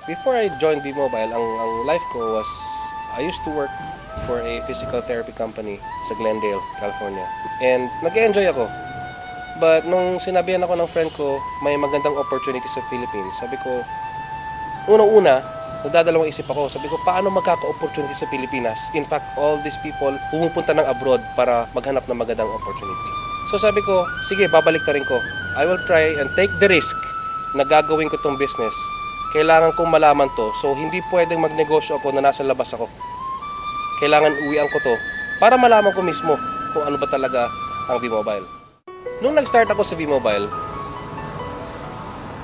Before I joined B-Mobile, ang life ko was, I used to work for a physical therapy company sa Glendale, California. And nag-enjoy ako. But nung sinabihan ako ng friend ko, may magandang opportunity sa Philippines, sabi ko, unang-una, nagdadalawang isip ako, sabi ko, paano magkaka-opportunity sa Pilipinas? In fact, all these people pumupunta ng abroad para maghanap ng magandang opportunity. So sabi ko, sige, babalik na rin ko. I will try and take the risk na gagawin ko tong business. Kailangan kong malaman to, so hindi pwedeng magnegosyo ako na nasa labas ako. Kailangan uwian ko to para malaman ko mismo kung ano ba talaga ang V-Mobile. Nung nag-start ako sa V-Mobile,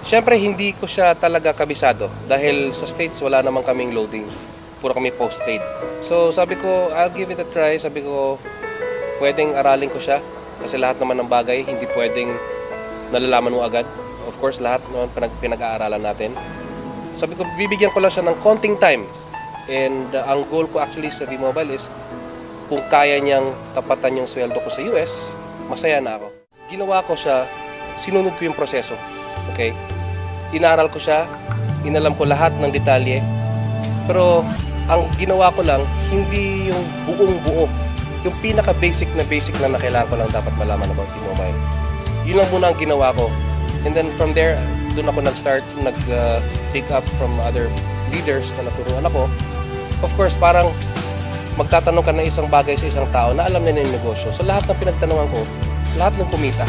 syempre hindi ko siya talaga kabisado dahil sa States wala namang kaming loading. Puro kami postpaid. So sabi ko, I'll give it a try. Sabi ko, pwedeng aralin ko siya kasi lahat naman ng bagay hindi pwedeng nalalaman mo agad. Of course, lahat naman pinag-aaralan natin. Sabi ko, bibigyan ko lang siya ng konting time. And ang goal ko actually sa V-Mobile is kung kaya niyang tapatan yung sweldo ko sa US, masaya na ako. Ginawa ko siya, sinunod ko yung proseso. Okay? Inaral ko siya, inalam ko lahat ng detalye. Pero ang ginawa ko lang, hindi yung buong-buo. Yung pinaka-basic na kailangan ko lang dapat malaman about V-Mobile. Yun lang muna ang ginawa ko. And then from there, doon ako nag-start, nag-pick up from other leaders na naturuan ako. Of course, parang magtatanong ka ng isang bagay sa isang tao na alam na yung negosyo. So lahat ng pinagtanungan ko, lahat ng kumita.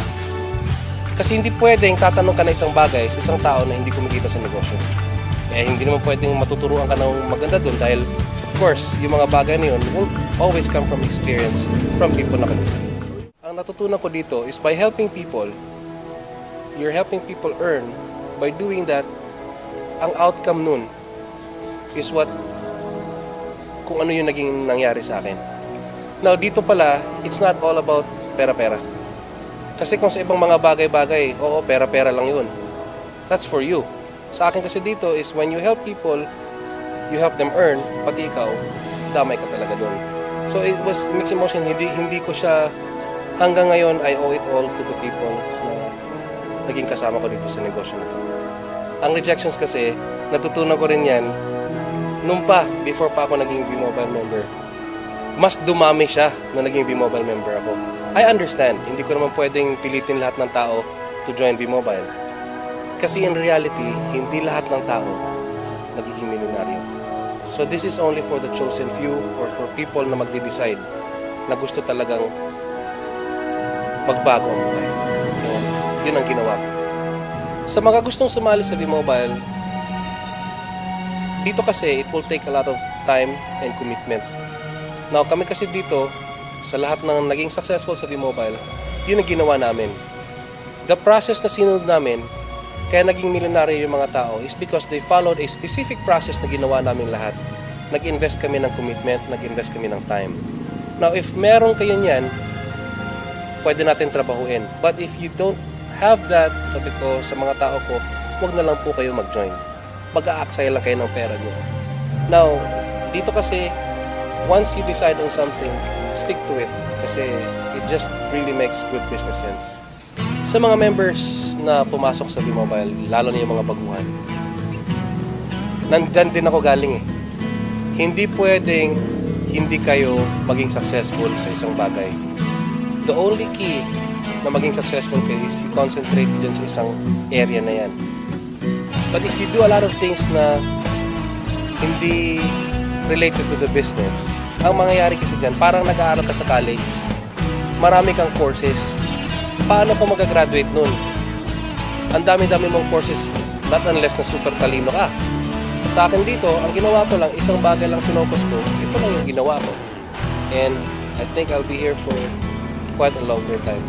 Kasi hindi pwedeng tatanong ka ng isang bagay sa isang tao na hindi kumikita sa negosyo. Eh hindi naman pwedeng matuturuan ka ng maganda doon dahil of course, yung mga bagay na yun will always come from experience from people na kumita. Ang natutunan ko dito is by helping people, you're helping people earn. By doing that, ang outcome nun is kung ano yung naging nangyari sa akin. Now, dito pala, it's not all about pera-pera. Kasi kung sa ibang mga bagay-bagay, oo, pera-pera lang yun. That's for you. Sa akin kasi dito is when you help people, you help them earn, pati ikaw, damay ka talaga dun. So it was mixed emotion. Hindi ko siya, hanggang ngayon, I owe it all to the people na naging kasama ko dito sa negosyo na to. Ang rejections kasi, natutunan ko rin yan before pa ako naging B-Mobile member. Mas dumami siya na naging B-Mobile member ako. I understand, hindi ko naman pwedeng pilitin lahat ng tao to join B-Mobile. Kasi in reality, hindi lahat ng tao nagiging milyonaryo. So this is only for the chosen few or for people na magde-decide na gusto talagang magbago ang buhay. Yun ang ginawa ko. Sa mga gustong sumali sa V-Mobile, dito kasi it will take a lot of time and commitment. Now kami kasi dito, sa lahat ng naging successful sa V-Mobile, yun ang ginawa namin. The process na sinunod namin, kaya naging milyonaryo yung mga tao is because they followed a specific process na ginawa namin lahat. Nag-invest kami ng commitment, nag-invest kami ng time. Now if meron kayo niyan, pwede natin trabahuin. But if you don't have that, sabi ko sa mga tao ko, huwag na lang po kayo mag-join. Mag-a-aksaya lang kayo ng pera nyo. Now, dito kasi, once you decide on something, stick to it. Kasi it just really makes good business sense. Sa mga members na pumasok sa V-Mobile, lalo na yung mga baguhan, nandyan din ako galing eh. Hindi pwedeng hindi kayo maging successful sa isang bagay. The only key na maging successful kayo is concentrate dun sa isang area na yan. But if you do a lot of things na hindi related to the business, ang mangyayari kasi dyan, parang nag-aaral ka sa college, marami kang courses. Paano ka mag-graduate nun? Ang dami-dami mong courses, not unless na super talino ka. Sa akin dito, ang ginawa ko lang, isang bagay lang pinopos ko, ito lang yung ginawa ko. And I think I'll be here for quite a longer time.